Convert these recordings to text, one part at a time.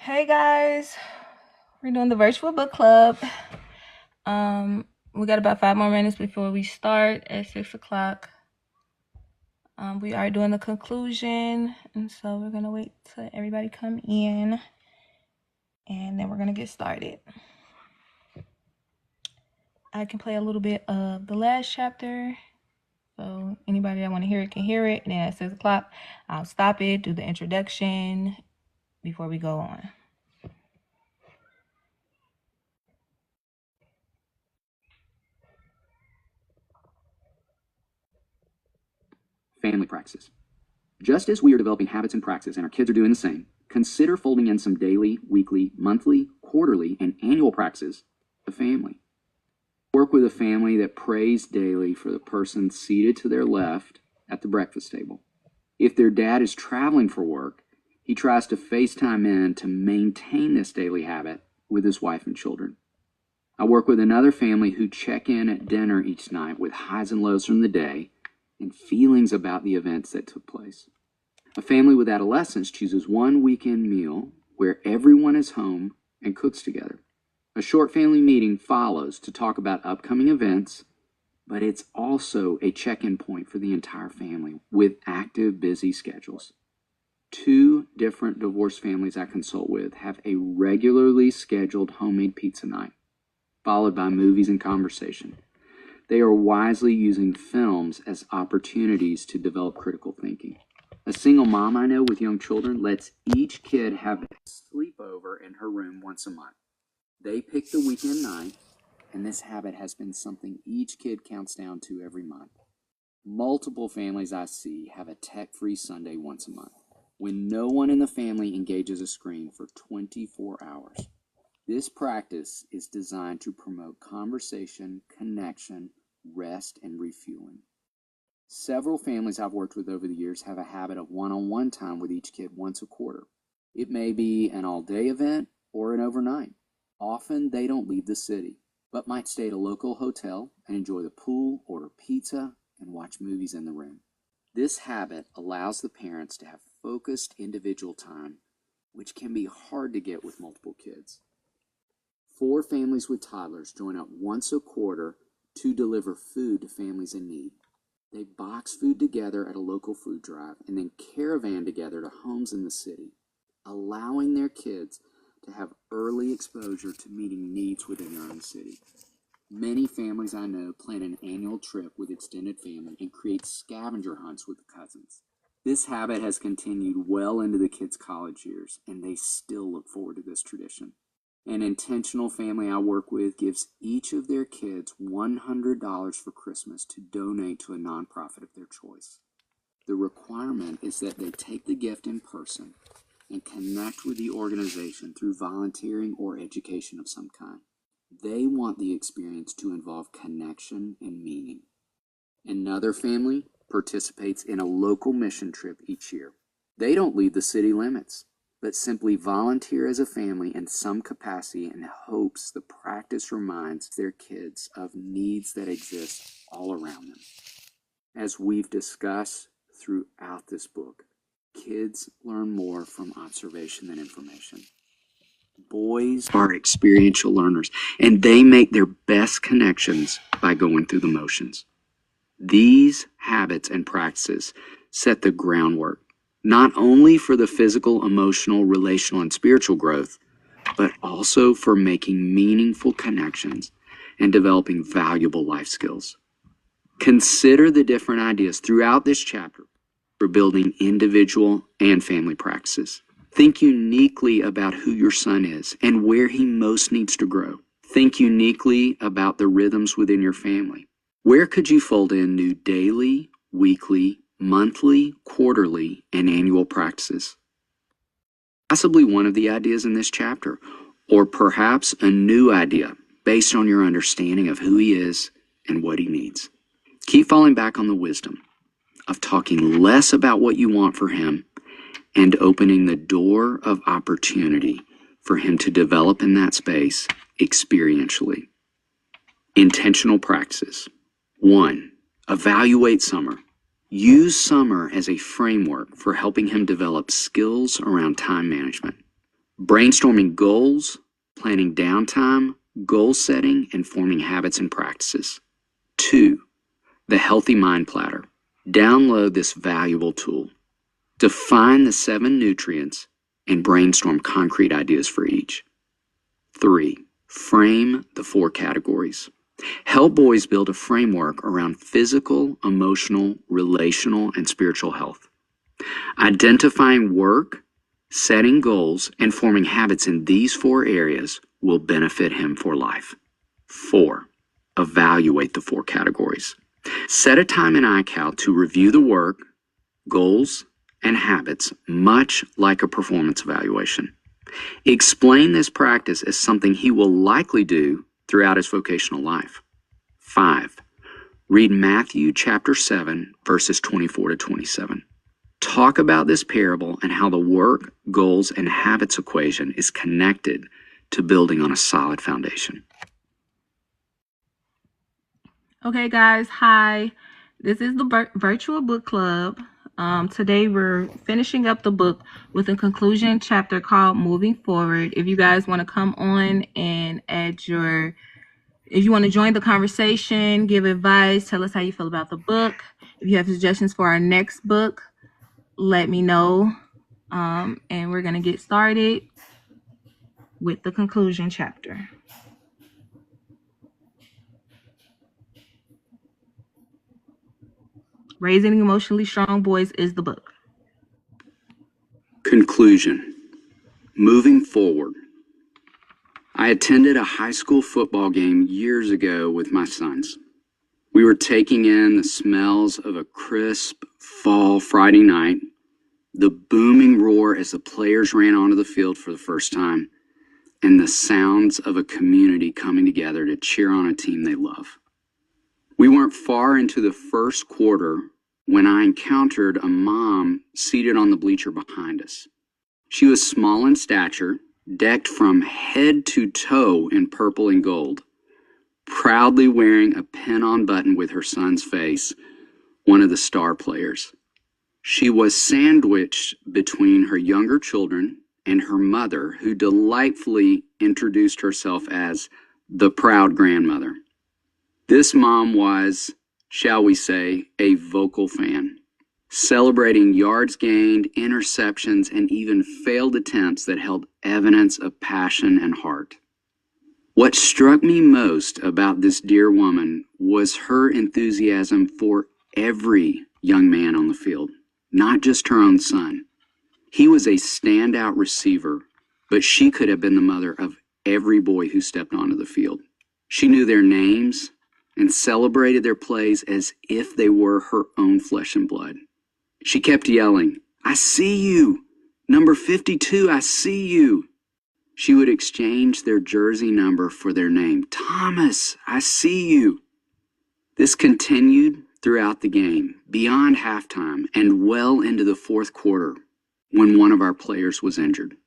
Hey guys, we're doing the virtual book club. We got about 5 more minutes before we start at 6 o'clock. We are doing the conclusion, and so we're gonna wait till everybody come in, and then we're gonna get started. I can play a little bit of the last chapter, so anybody that want to hear it can hear it. And then at 6 o'clock, I'll stop it, do the introduction before we go on. Family practices. Just as we are developing habits and practices and our kids are doing the same, consider folding in some daily, weekly, monthly, quarterly, and annual practices for the family. Work with a family that prays daily for the person seated to their left at the breakfast table. If their dad is traveling for work, he tries to FaceTime in to maintain this daily habit with his wife and children. I work with another family who check in at dinner each night with highs and lows from the day and feelings about the events that took place. A family with adolescents chooses one weekend meal where everyone is home and cooks together. A short family meeting follows to talk about upcoming events, but it's also a check-in point for the entire family with active, busy schedules. 2 different divorced families I consult with have a regularly scheduled homemade pizza night, followed by movies and conversation. They are wisely using films as opportunities to develop critical thinking. A single mom I know with young children lets each kid have a sleepover in her room once a month. They pick the weekend night, and this habit has been something each kid counts down to every month. Multiple families I see have a tech-free Sunday once a month, when no one in the family engages a screen for 24 hours. This practice is designed to promote conversation, connection, rest, and refueling. Several families I've worked with over the years have a habit of one-on-one time with each kid once a quarter. It may be an all-day event or an overnight. Often they don't leave the city, but might stay at a local hotel and enjoy the pool, order pizza, and watch movies in the room. This habit allows the parents to have focused individual time, which can be hard to get with multiple kids. 4 families with toddlers join up once a quarter to deliver food to families in need. They box food together at a local food drive and then caravan together to homes in the city, allowing their kids to have early exposure to meeting needs within their own city. Many families I know plan an annual trip with extended family and create scavenger hunts with cousins. This habit has continued well into the kids' college years, and they still look forward to this tradition. An intentional family I work with gives each of their kids $100 for Christmas to donate to a nonprofit of their choice. The requirement is that they take the gift in person and connect with the organization through volunteering or education of some kind. They want the experience to involve connection and meaning. Another family participates in a local mission trip each year. They don't leave the city limits, but simply volunteer as a family in some capacity in hopes the practice reminds their kids of needs that exist all around them. As we've discussed throughout this book, kids learn more from observation than information. Boys are experiential learners, and they make their best connections by going through the motions. These habits and practices set the groundwork, not only for the physical, emotional, relational, and spiritual growth, but also for making meaningful connections and developing valuable life skills. Consider the different ideas throughout this chapter for building individual and family practices. Think uniquely about who your son is and where he most needs to grow. Think uniquely about the rhythms within your family. Where could you fold in new daily, weekly, monthly, quarterly, and annual practices? Possibly one of the ideas in this chapter, or perhaps a new idea based on your understanding of who he is and what he needs. Keep falling back on the wisdom of talking less about what you want for him and opening the door of opportunity for him to develop in that space experientially. Intentional practices. 1. Evaluate summer. Use summer as a framework for helping him develop skills around time management. brainstorming goals, planning downtime, goal setting, and forming habits and practices. 2, the Healthy Mind Platter. Download this valuable tool. Define the 7 nutrients and brainstorm concrete ideas for each. 3, frame the 4 categories. Help boys build a framework around physical, emotional, relational, and spiritual health. Identifying work, setting goals, and forming habits in these 4 areas will benefit him for life. 4, evaluate the 4 categories. Set a time in iCal to review the work, goals, and habits, much like a performance evaluation. Explain this practice as something he will likely do throughout his vocational life. 5, read Matthew chapter 7, verses 24 to 27. Talk about this parable and how the work, goals, and habits equation is connected to building on a solid foundation. Okay, guys, hi. This is the virtual book club. Today we're finishing up the book with a conclusion chapter called Moving Forward. If you guys want to come on and if you want to join the conversation, give advice, tell us how you feel about the book. If you have suggestions for our next book, let me know. And we're going to get started with the conclusion chapter. Raising Emotionally Strong Boys is the book. Conclusion. Moving forward. I attended a high school football game years ago with my sons. We were taking in the smells of a crisp fall Friday night, the booming roar as the players ran onto the field for the first time, and the sounds of a community coming together to cheer on a team they love. We weren't far into the first quarter when I encountered a mom seated on the bleacher behind us. She was small in stature, decked from head to toe in purple and gold, proudly wearing a pin-on button with her son's face, one of the star players. She was sandwiched between her younger children and her mother, who delightfully introduced herself as the proud grandmother. This mom was, shall we say, a vocal fan, celebrating yards gained, interceptions, and even failed attempts that held evidence of passion and heart. What struck me most about this dear woman was her enthusiasm for every young man on the field, not just her own son. He was a standout receiver, but she could have been the mother of every boy who stepped onto the field. She knew their names and celebrated their plays as if they were her own flesh and blood. She kept yelling, "I see you! Number 52, I see you!" She would exchange their jersey number for their name. "Thomas, I see you!" This continued throughout the game, beyond halftime, and well into the fourth quarter when one of our players was injured.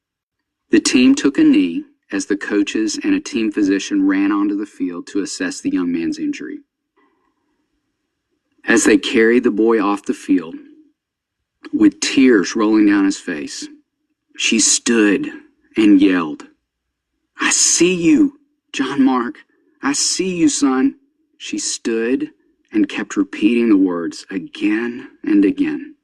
The team took a knee as the coaches and a team physician ran onto the field to assess the young man's injury. As they carried the boy off the field, with tears rolling down his face, she stood and yelled, "I see you, John Mark. I see you, son." She stood and kept repeating the words again and again.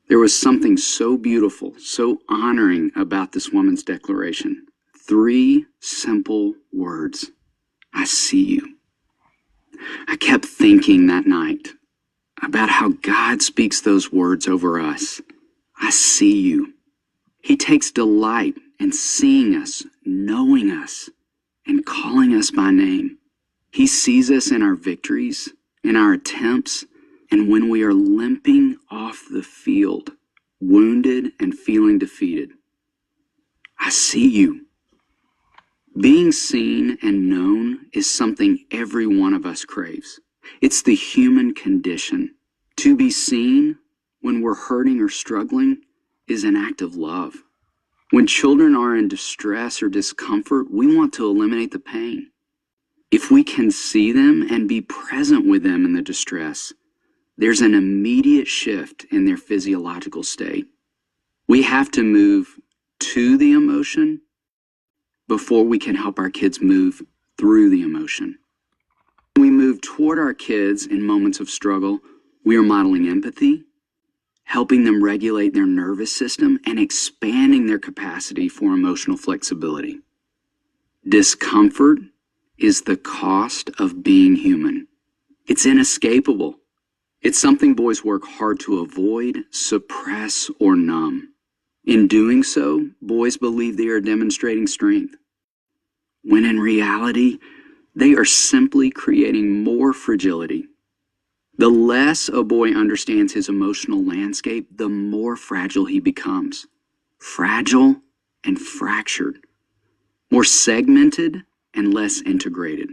There was something so beautiful, so honoring about this woman's declaration. 3 simple words. I see you. I kept thinking that night about how God speaks those words over us. I see you. He takes delight in seeing us, knowing us, and calling us by name. He sees us in our victories, in our attempts, and when we are limping off the field, wounded and feeling defeated. I see you. Being seen and known is something every one of us craves. It's the human condition. To be seen when we're hurting or struggling is an act of love. When children are in distress or discomfort, we want to eliminate the pain. If we can see them and be present with them in the distress, there's an immediate shift in their physiological state. We have to move to the emotion before we can help our kids move through the emotion. When we move toward our kids in moments of struggle, we are modeling empathy, helping them regulate their nervous system, and expanding their capacity for emotional flexibility. Discomfort is the cost of being human. It's inescapable. It's something boys work hard to avoid, suppress, or numb. In doing so, boys believe they are demonstrating strength, when in reality, they are simply creating more fragility. The less a boy understands his emotional landscape, the more fragile he becomes. Fragile and fractured. More segmented and less integrated.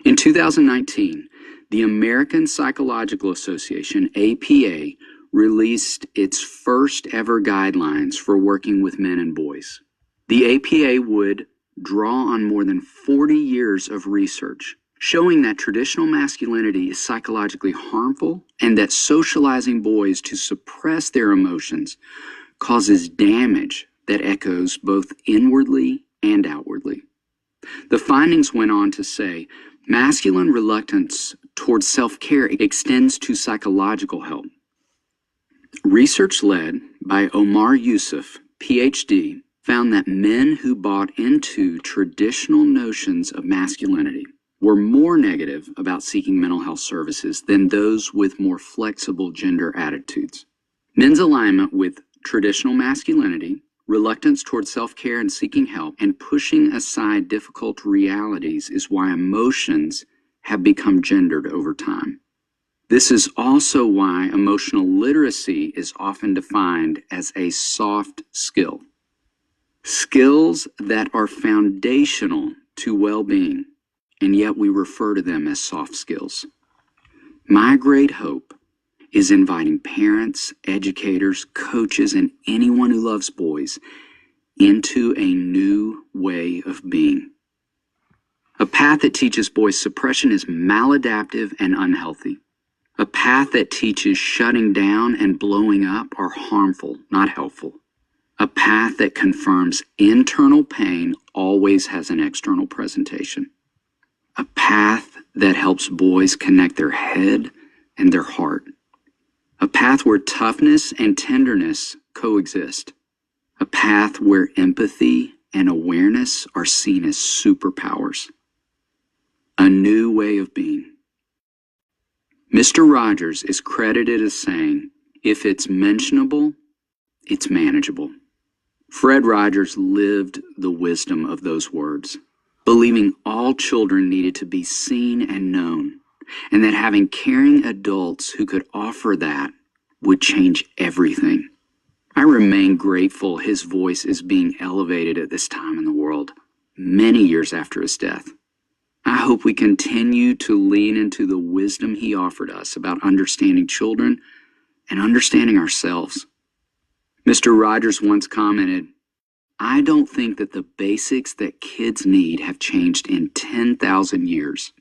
In 2019, the American Psychological Association, APA, released its first ever guidelines for working with men and boys. The APA would draw on more than 40 years of research showing that traditional masculinity is psychologically harmful and that socializing boys to suppress their emotions causes damage that echoes both inwardly and outwardly. The findings went on to say, masculine reluctance towards self-care extends to psychological help. Research led by Omar Yusuf, PhD, found that men who bought into traditional notions of masculinity were more negative about seeking mental health services than those with more flexible gender attitudes. Men's alignment with traditional masculinity, reluctance toward self-care and seeking help, and pushing aside difficult realities is why emotions have become gendered over time. This is also why emotional literacy is often defined as a soft skill. Skills that are foundational to well-being, and yet we refer to them as soft skills. My great hope is inviting parents, educators, coaches, and anyone who loves boys into a new way of being. A path that teaches boys suppression is maladaptive and unhealthy. A path that teaches shutting down and blowing up are harmful, not helpful. A path that confirms internal pain always has an external presentation. A path that helps boys connect their head and their heart. A path where toughness and tenderness coexist. A path where empathy and awareness are seen as superpowers. A new way of being. Mr. Rogers is credited as saying, if it's mentionable, it's manageable. Fred Rogers lived the wisdom of those words, believing all children needed to be seen and known, and that having caring adults who could offer that would change everything. I remain grateful his voice is being elevated at this time in the world, many years after his death. I hope we continue to lean into the wisdom he offered us about understanding children and understanding ourselves. Mr. Rogers once commented, I don't think that the basics that kids need have changed in 10,000 years.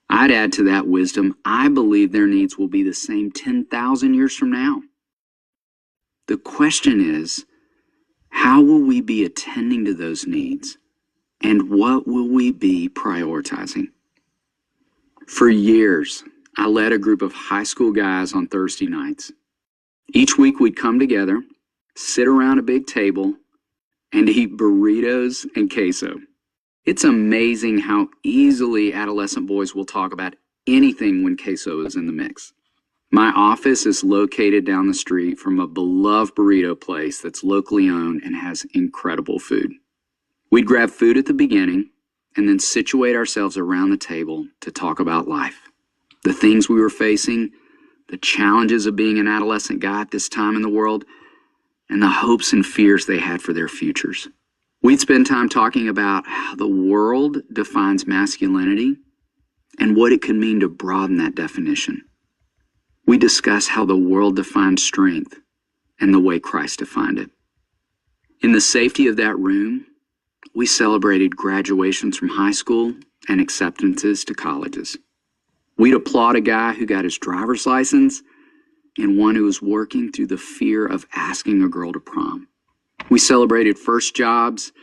I'd add to that wisdom, I believe their needs will be the same 10,000 years from now. The question is, how will we be attending to those needs? And what will we be prioritizing? For years, I led a group of high school guys on Thursday nights. Each week we'd come together, sit around a big table, and eat burritos and queso. It's amazing how easily adolescent boys will talk about anything when queso is in the mix. My office is located down the street from a beloved burrito place that's locally owned and has incredible food. We'd grab food at the beginning and then situate ourselves around the table to talk about life, the things we were facing, the challenges of being an adolescent guy at this time in the world, and the hopes and fears they had for their futures. We'd spend time talking about how the world defines masculinity and what it could mean to broaden that definition. We discuss how the world defines strength and the way Christ defined it. In the safety of that room, we celebrated graduations from high school and acceptances to colleges. We'd applaud a guy who got his driver's license and one who was working through the fear of asking a girl to prom. We celebrated first jobs,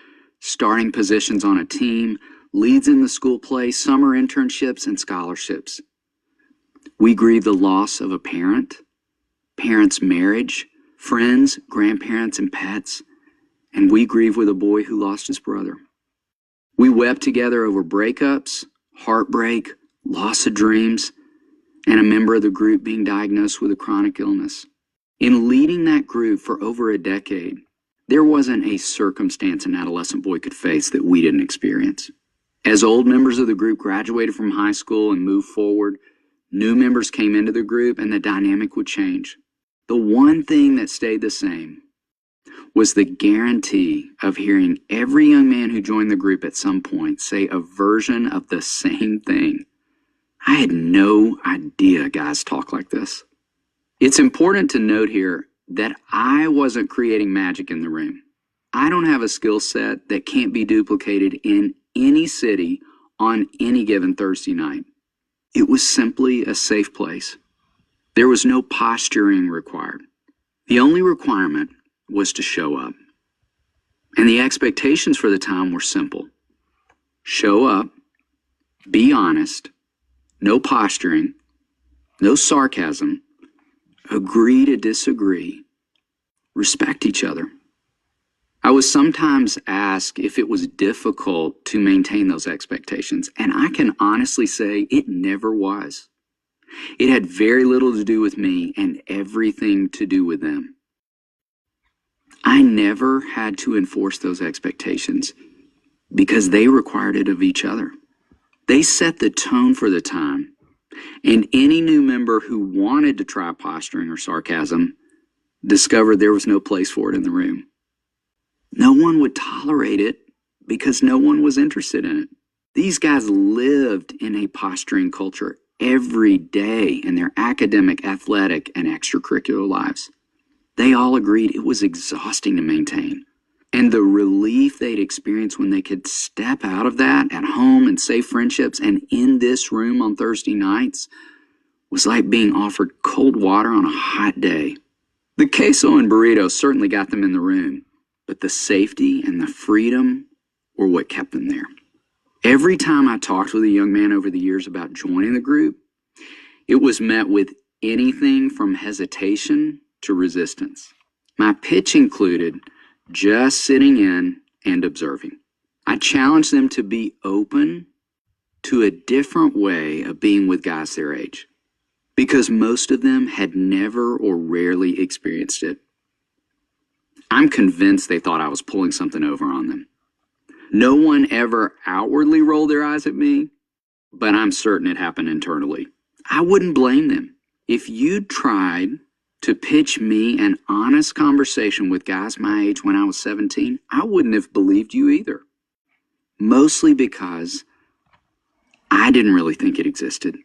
starting positions on a team, leads in the school play, summer internships, and scholarships. We grieved the loss of a parent, parents' marriage, friends, grandparents, and pets, and we grieved with a boy who lost his brother. We wept together over breakups, heartbreak, loss of dreams, and a member of the group being diagnosed with a chronic illness. In leading that group for over a decade, there wasn't a circumstance an adolescent boy could face that we didn't experience. As old members of the group graduated from high school and moved forward, new members came into the group and the dynamic would change. The one thing that stayed the same was the guarantee of hearing every young man who joined the group at some point say a version of the same thing. I had no idea guys talk like this. It's important to note here that I wasn't creating magic in the room. I don't have a skill set that can't be duplicated in any city on any given Thursday night. It was simply a safe place. There was no posturing required. The only requirement was to show up. And the expectations for the time were simple. Show up, be honest, no posturing, no sarcasm, agree to disagree, respect each other. I was sometimes asked if it was difficult to maintain those expectations, and I can honestly say it never was. It had very little to do with me and everything to do with them. I never had to enforce those expectations because they required it of each other. They set the tone for the time, and any new member who wanted to try posturing or sarcasm discovered there was no place for it in the room. No one would tolerate it because no one was interested in it. These guys lived in a posturing culture every day in their academic, athletic, and extracurricular lives. They all agreed it was exhausting to maintain. And the relief they'd experience when they could step out of that at home and save friendships and in this room on Thursday nights was like being offered cold water on a hot day. The queso and burrito certainly got them in the room, but the safety and the freedom were what kept them there. Every time I talked with a young man over the years about joining the group, it was met with anything from hesitation to resistance. My pitch included just sitting in and observing. I challenged them to be open to a different way of being with guys their age, because most of them had never or rarely experienced it. I'm convinced they thought I was pulling something over on them. No one ever outwardly rolled their eyes at me, but I'm certain it happened internally. I wouldn't blame them. If you'd tried to pitch me an honest conversation with guys my age when I was 17, I wouldn't have believed you either. Mostly because I didn't really think it existed.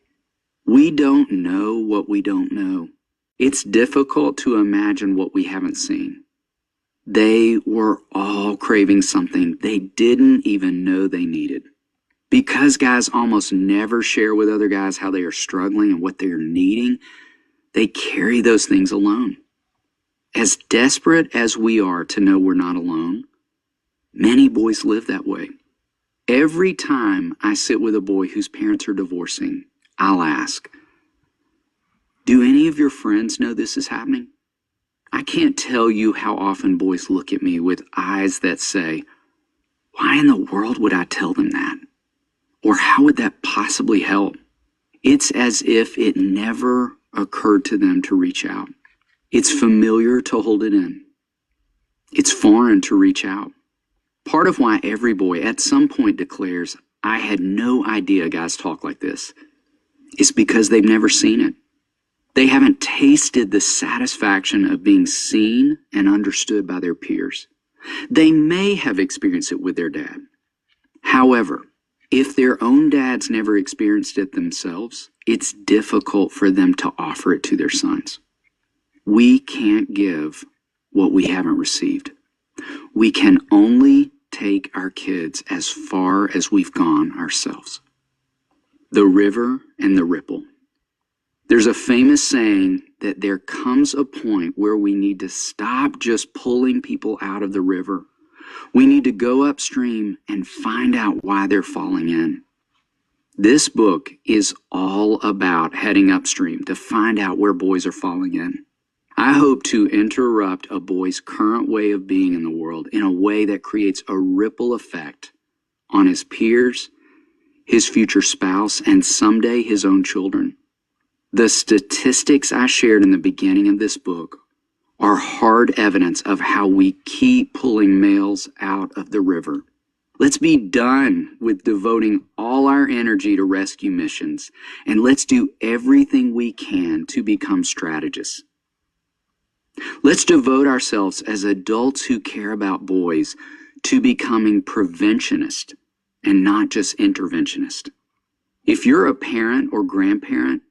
We don't know what we don't know. It's difficult to imagine what we haven't seen. They were all craving something they didn't even know they needed. Because guys almost never share with other guys how they are struggling and what they are needing, they carry those things alone. As desperate as we are to know we're not alone, many boys live that way. Every time I sit with a boy whose parents are divorcing, I'll ask, do any of your friends know this is happening? I can't tell you how often boys look at me with eyes that say, why in the world would I tell them that? Or how would that possibly help? It's as if it never occurred to them to reach out. It's familiar to hold it in. It's foreign to reach out. Part of why every boy at some point declares, I had no idea guys talk like this, is because they've never seen it. They haven't tasted the satisfaction of being seen and understood by their peers. They may have experienced it with their dad. However, if their own dads never experienced it themselves, it's difficult for them to offer it to their sons. We can't give what we haven't received. We can only take our kids as far as we've gone ourselves. The river and the ripple. There's a famous saying that there comes a point where we need to stop just pulling people out of the river. We need to go upstream and find out why they're falling in. This book is all about heading upstream to find out where boys are falling in. I hope to interrupt a boy's current way of being in the world in a way that creates a ripple effect on his peers, his future spouse, and someday his own children. The statistics I shared in the beginning of this book are hard evidence of how we keep pulling males out of the river. Let's be done with devoting all our energy to rescue missions, and let's do everything we can to become strategists. Let's devote ourselves as adults who care about boys to becoming preventionists and not just interventionists. If you're a parent or grandparent,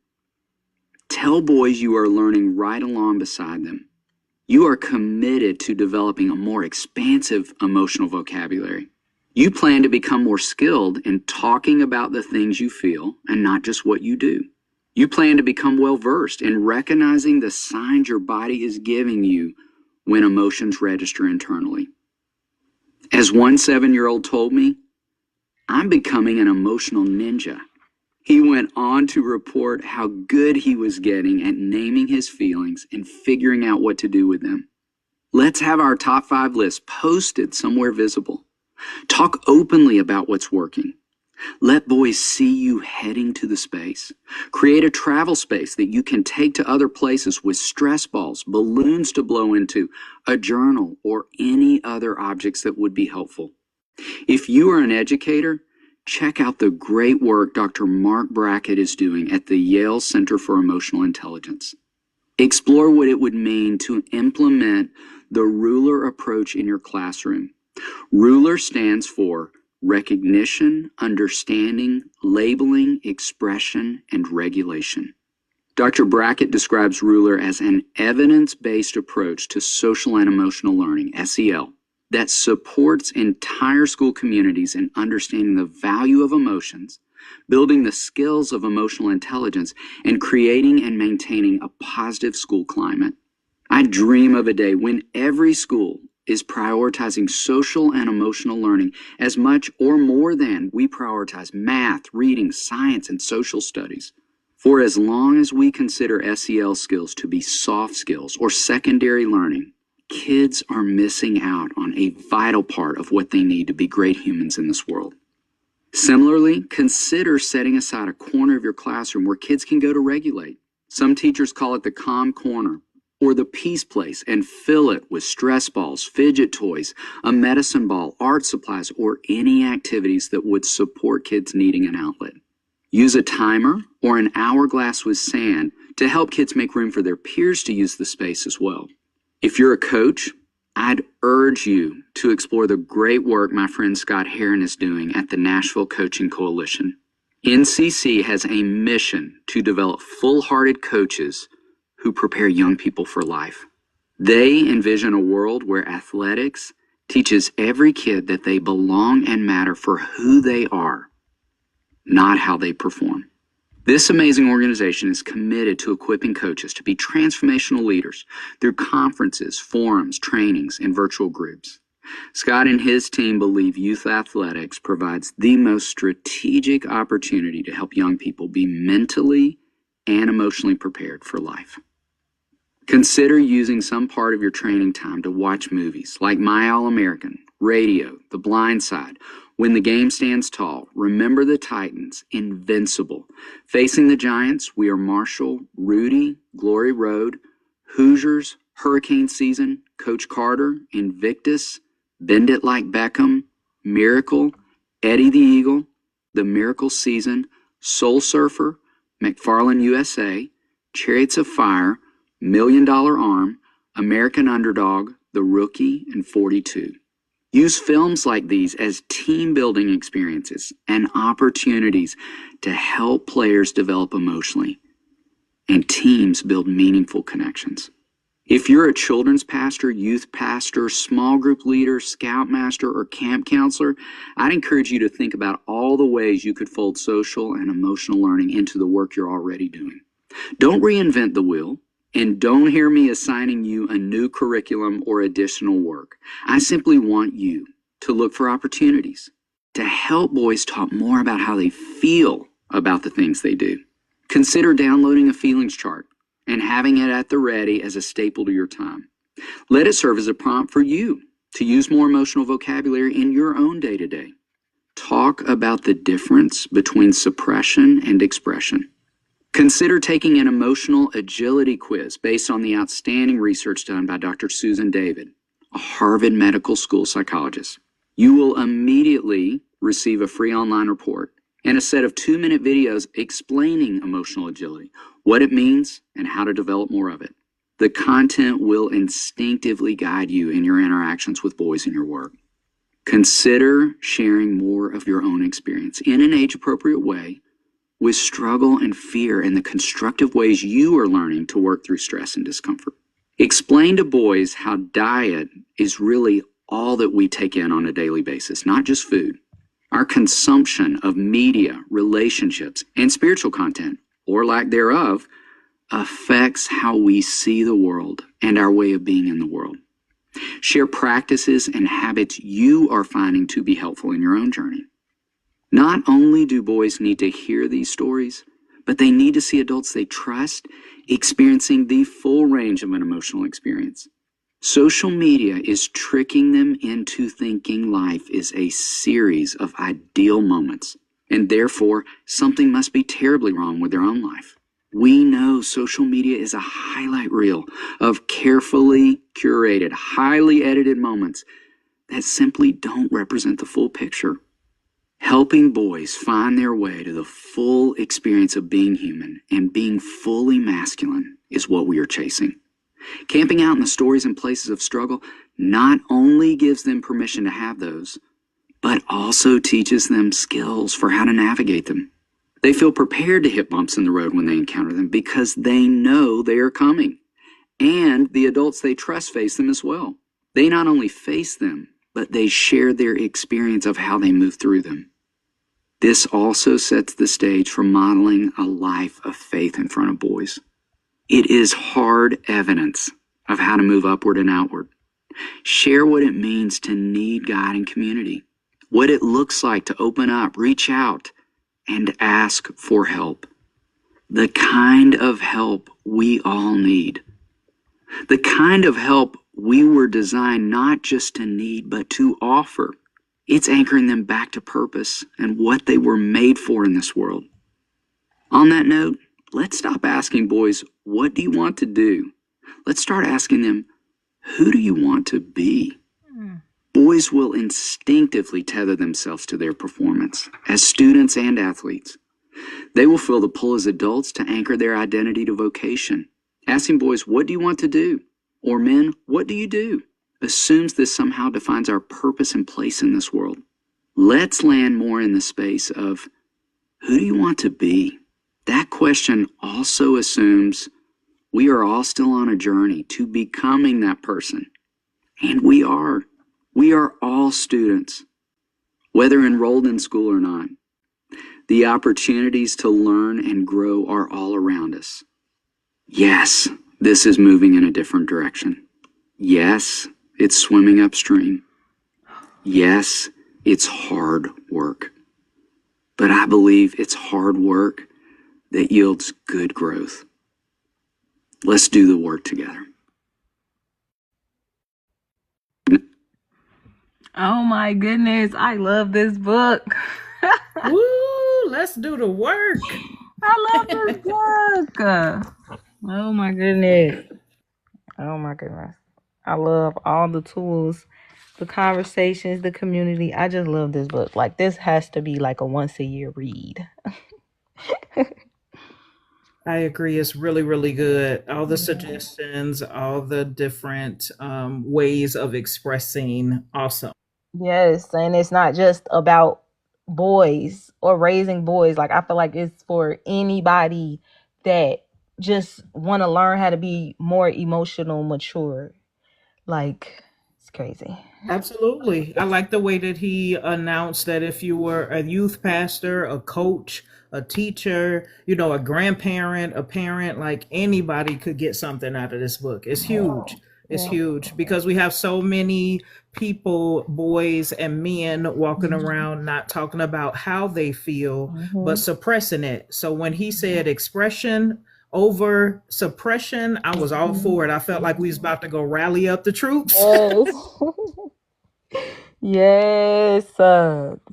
tell boys you are learning right along beside them. You are committed to developing a more expansive emotional vocabulary. You plan to become more skilled in talking about the things you feel and not just what you do. You plan to become well-versed in recognizing the signs your body is giving you when emotions register internally. As one 7-year-old told me, I'm becoming an emotional ninja. He went on to report how good he was getting at naming his feelings and figuring out what to do with them. Let's have our top 5 list posted somewhere visible. Talk openly about what's working. Let boys see you heading to the space. Create a travel space that you can take to other places with stress balls, balloons to blow into, a journal, or any other objects that would be helpful. If you are an educator, check out the great work Dr. Mark Brackett is doing at the Yale Center for Emotional Intelligence. Explore what it would mean to implement the RULER approach in your classroom. RULER stands for recognition, understanding, labeling, expression, and regulation. Dr. Brackett describes RULER as an evidence-based approach to social and emotional learning, SEL, that supports entire school communities in understanding the value of emotions, building the skills of emotional intelligence, and creating and maintaining a positive school climate. I dream of a day when every school is prioritizing social and emotional learning as much or more than we prioritize math, reading, science, and social studies. For as long as we consider SEL skills to be soft skills or secondary learning, kids are missing out on a vital part of what they need to be great humans in this world. Similarly, consider setting aside a corner of your classroom where kids can go to regulate. Some teachers call it the calm corner, or the peace place, and fill it with stress balls, fidget toys, a medicine ball, art supplies, or any activities that would support kids needing an outlet. Use a timer or an hourglass with sand to help kids make room for their peers to use the space as well. If you're a coach, I'd urge you to explore the great work my friend Scott Heron is doing at the Nashville Coaching Coalition. NCC has a mission to develop full-hearted coaches who prepare young people for life. They envision a world where athletics teaches every kid that they belong and matter for who they are, not how they perform. This amazing organization is committed to equipping coaches to be transformational leaders through conferences, forums, trainings, and virtual groups. Scott and his team believe youth athletics provides the most strategic opportunity to help young people be mentally and emotionally prepared for life. Consider using some part of your training time to watch movies like My All-American, Radio, The Blind Side, When the Game Stands Tall, Remember the Titans, Invincible, Facing the Giants, We Are Marshall, Rudy, Glory Road, Hoosiers, Hurricane Season, Coach Carter, Invictus, Bend It Like Beckham, Miracle, Eddie the Eagle, The Miracle Season, Soul Surfer, McFarland USA, Chariots of Fire, $1 Million Arm, American Underdog, The Rookie, and 42. Use films like these as team-building experiences and opportunities to help players develop emotionally and teams build meaningful connections. If you're a children's pastor, youth pastor, small group leader, scoutmaster, or camp counselor, I'd encourage you to think about all the ways you could fold social and emotional learning into the work you're already doing. Don't reinvent the wheel. And don't hear me assigning you a new curriculum or additional work. I simply want you to look for opportunities to help boys talk more about how they feel about the things they do. Consider downloading a feelings chart and having it at the ready as a staple to your time. Let it serve as a prompt for you to use more emotional vocabulary in your own day-to-day. Talk about the difference between suppression and expression. Consider taking an emotional agility quiz based on the outstanding research done by Dr. Susan David, a Harvard Medical School psychologist. You will immediately receive a free online report and a set of 2-minute videos explaining emotional agility, what it means, and how to develop more of it. The content will instinctively guide you in your interactions with boys in your work. Consider sharing more of your own experience in an age-appropriate way with struggle and fear and the constructive ways you are learning to work through stress and discomfort. Explain to boys how diet is really all that we take in on a daily basis, not just food. Our consumption of media, relationships, and spiritual content, or lack thereof, affects how we see the world and our way of being in the world. Share practices and habits you are finding to be helpful in your own journey. Not only do boys need to hear these stories, but they need to see adults they trust experiencing the full range of an emotional experience. Social media is tricking them into thinking life is a series of ideal moments, and therefore something must be terribly wrong with their own life. We know social media is a highlight reel of carefully curated, highly edited moments that simply don't represent the full picture. Helping boys find their way to the full experience of being human and being fully masculine is what we are chasing. Camping out in the stories and places of struggle not only gives them permission to have those, but also teaches them skills for how to navigate them. They feel prepared to hit bumps in the road when they encounter them because they know they are coming. And the adults they trust face them as well. They not only face them, but they share their experience of how they move through them. This also sets the stage for modeling a life of faith in front of boys. It is hard evidence of how to move upward and outward. Share what it means to need God and community, what it looks like to open up, reach out, and ask for help. The kind of help we all need. The kind of help we were designed not just to need, but to offer. It's anchoring them back to purpose and what they were made for in this world. On that note, let's stop asking boys, what do you want to do? Let's start asking them, who do you want to be? Boys will instinctively tether themselves to their performance as students and athletes. They will feel the pull as adults to anchor their identity to vocation. Asking boys, what do you want to do? Or men, what do you do? Assumes this somehow defines our purpose and place in this world. Let's land more in the space of, who do you want to be? That question also assumes we are all still on a journey to becoming that person. And we are. We are all students, whether enrolled in school or not. The opportunities to learn and grow are all around us. Yes, this is moving in a different direction. Yes, it's swimming upstream. Yes, it's hard work. But I believe it's hard work that yields good growth. Let's do the work together. Oh my goodness, I love this book. Woo, let's do the work. I love this book. Oh my goodness. Oh my goodness. I love all the tools, the conversations, the community. I just love this book. Like, this has to be like a once a year read. I agree. It's really, really good. All the suggestions, all the different ways of expressing. Awesome. Yes, and it's not just about boys or raising boys. Like, I feel like it's for anybody that just want to learn how to be more emotional mature. Like, It's crazy. Absolutely. I like the way that he announced that if you were a youth pastor, a coach, a teacher, a grandparent, a parent, like anybody could get something out of this book. It's huge. It's Yeah. huge because we have so many people, boys and men, walking around not talking about how they feel, but suppressing it. So when he said expression over suppression, I was all for it. I felt like we was about to go rally up the troops. Yes. Yes,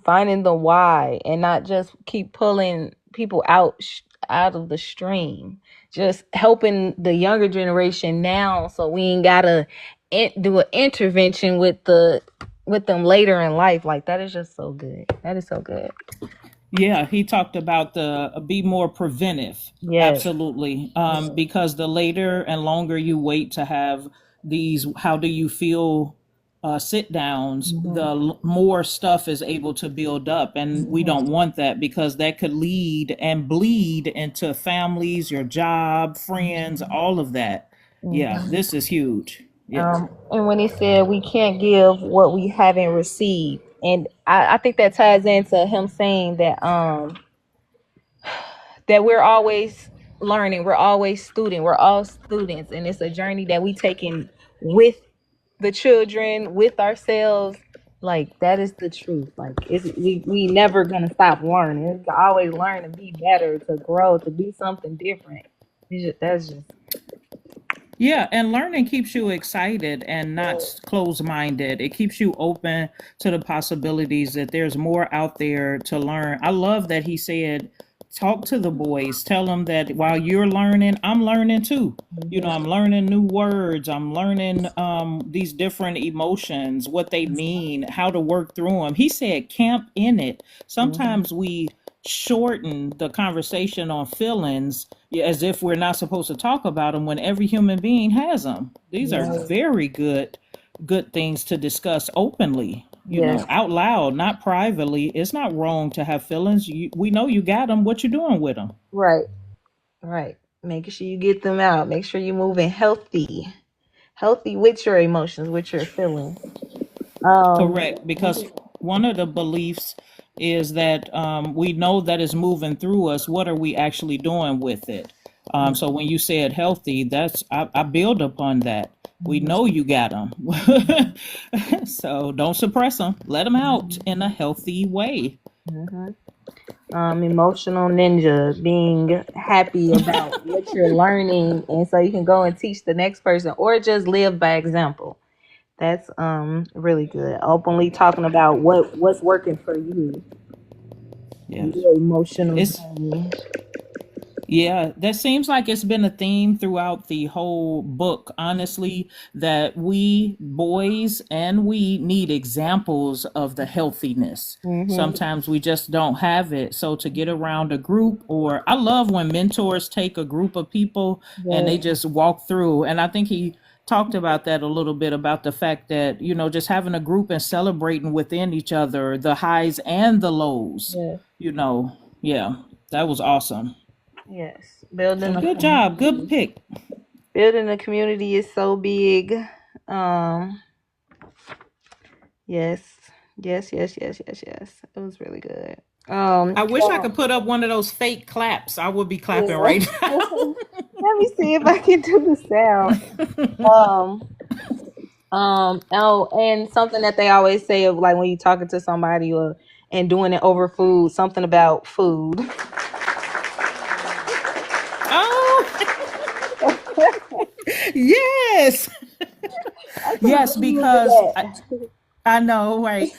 finding the why and not just keep pulling people out of the stream. Just helping the younger generation now, so we ain't gotta do an intervention with them later in life. Like that is just so good. That is so good. Yeah, he talked about the be more preventive. Yes. Absolutely. Because the later and longer you wait to have these, how do you feel, sit downs, the more stuff is able to build up. And we don't want that because that could lead and bleed into families, your job, friends, all of that. Yeah, this is huge. Yes. And when he said we can't give what we haven't received, and I think that ties into him saying that we're always learning, we're always we're all students, and it's a journey that we taking with the children, with ourselves. Like that is the truth. Like we never gonna stop learning. It's always learn to be better, to grow, to do something different. That's just Yeah, and learning keeps you excited and not closed-minded. It keeps you open to the possibilities that there's more out there to learn. I love that he said, talk to the boys, tell them that while you're learning, I'm learning too. I'm learning new words, I'm learning these different emotions, what they mean, how to work through them. He said, camp in it. Sometimes we shorten the conversation on feelings as if we're not supposed to talk about them when every human being has them. These are very good things to discuss openly, yes, out loud, not privately. It's not wrong to have feelings. We know you got them. What you doing with them? right, right. Making sure you get them out. Make sure you're moving healthy with your emotions, with your feelings. Correct, because one of the beliefs is that we know that it's moving through us. What are we actually doing with it? So when you said healthy, I build upon that. We know you got them, so don't suppress them. Let them out in a healthy way. Emotional ninja, being happy about what you're learning, and so you can go and teach the next person, or just live by example. That's really good. Openly talking about what's working for you. Yes, Your emotional it's journey. Yeah, that seems like it's been a theme throughout the whole book, honestly, that we boys and we need examples of the healthiness. Sometimes we just don't have it. So to get around a group, or I love when mentors take a group of people and they Yes, just walk through. And I think he talked about that a little bit, about the fact that, just having a group and celebrating within each other, the highs and the lows, yes, yeah, that was awesome. yes. So good job. Good pick. Building a community is so big. Um, yes, yes. It was really good. I wish I could put up one of those fake claps. I would be clapping Yeah. right now. Let me see if I can do the sound. Oh, and something that they always say of like when you talking to somebody or and doing it over food, something about food. Oh, yes. Yes, because I know, right?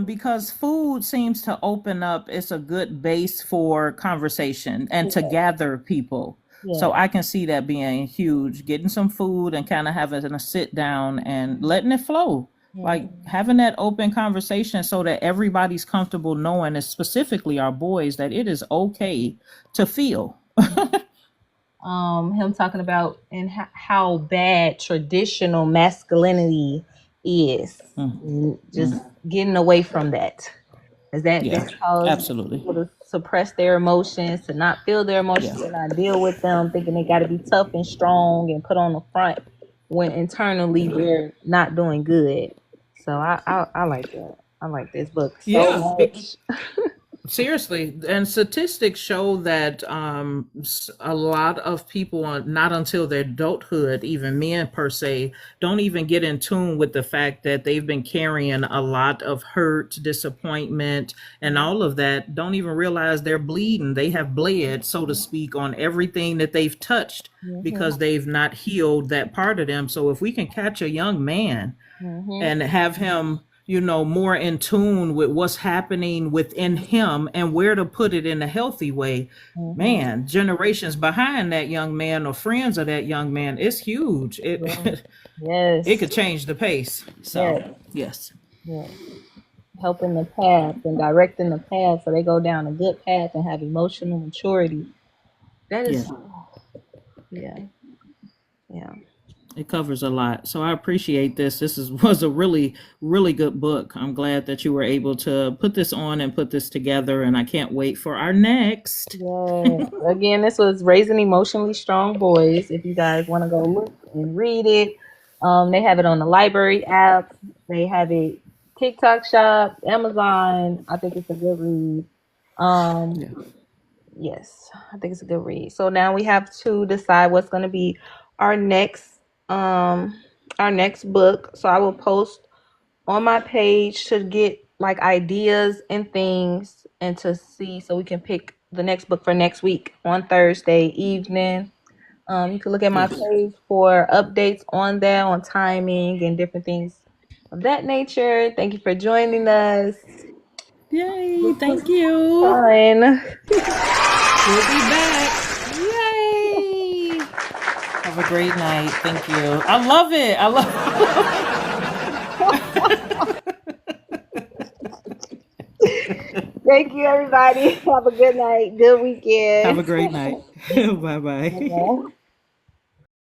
Because food seems to open up, it's a good base for conversation and to gather people. So Yeah, I can see that being huge. Getting some food and kind of having a sit down and letting it flow. Like having that open conversation so that everybody's comfortable knowing, and specifically our boys, that it is okay to feel. him talking about and how bad traditional masculinity is. And just getting away from that. Is Yeah, that causes absolutely. people to suppress their emotions, to not feel their emotions, Yeah. to not deal with them, thinking they got to be tough and strong and put on the front. when internally we're not doing good. So I like that. I like this book so Yeah, much. seriously, and statistics show that a lot of people, not until their adulthood, even men per se, don't even get in tune with the fact that they've been carrying a lot of hurt, disappointment, and all of that. Don't even realize they're bleeding. They have bled, so to speak, on everything that they've touched because they've not healed that part of them. So if we can catch a young man and have him, more in tune with what's happening within him and where to put it in a healthy way, man, generations behind that young man or friends of that young man, it's huge. Yes. It could change the pace. So yes. Helping the path and directing the path so they go down a good path and have emotional maturity. That is yeah. It covers a lot. So I appreciate this. Was a really, really good book. I'm glad that you were able to put this on and put this together, and I can't wait for our next. Yeah. Again, this was Raising Emotionally Strong Boys. If you guys want to go look and read it, they have it on the library app. They have it TikTok shop, Amazon. I think it's a good read. Yes, I think it's a good read. So now we have to decide what's going to be our next book. So I will post on my page to get like ideas and things and to see so we can pick the next book for next week on Thursday evening. You can look at my page for updates on that, on timing and different things of that nature. Thank you for joining us. Yay, thank you. Fun. We'll be back. Yay. Have a great night. Thank you. I love it. Thank you, everybody. Have a good night. Good weekend. Have a great night. Bye-bye. Bye-bye.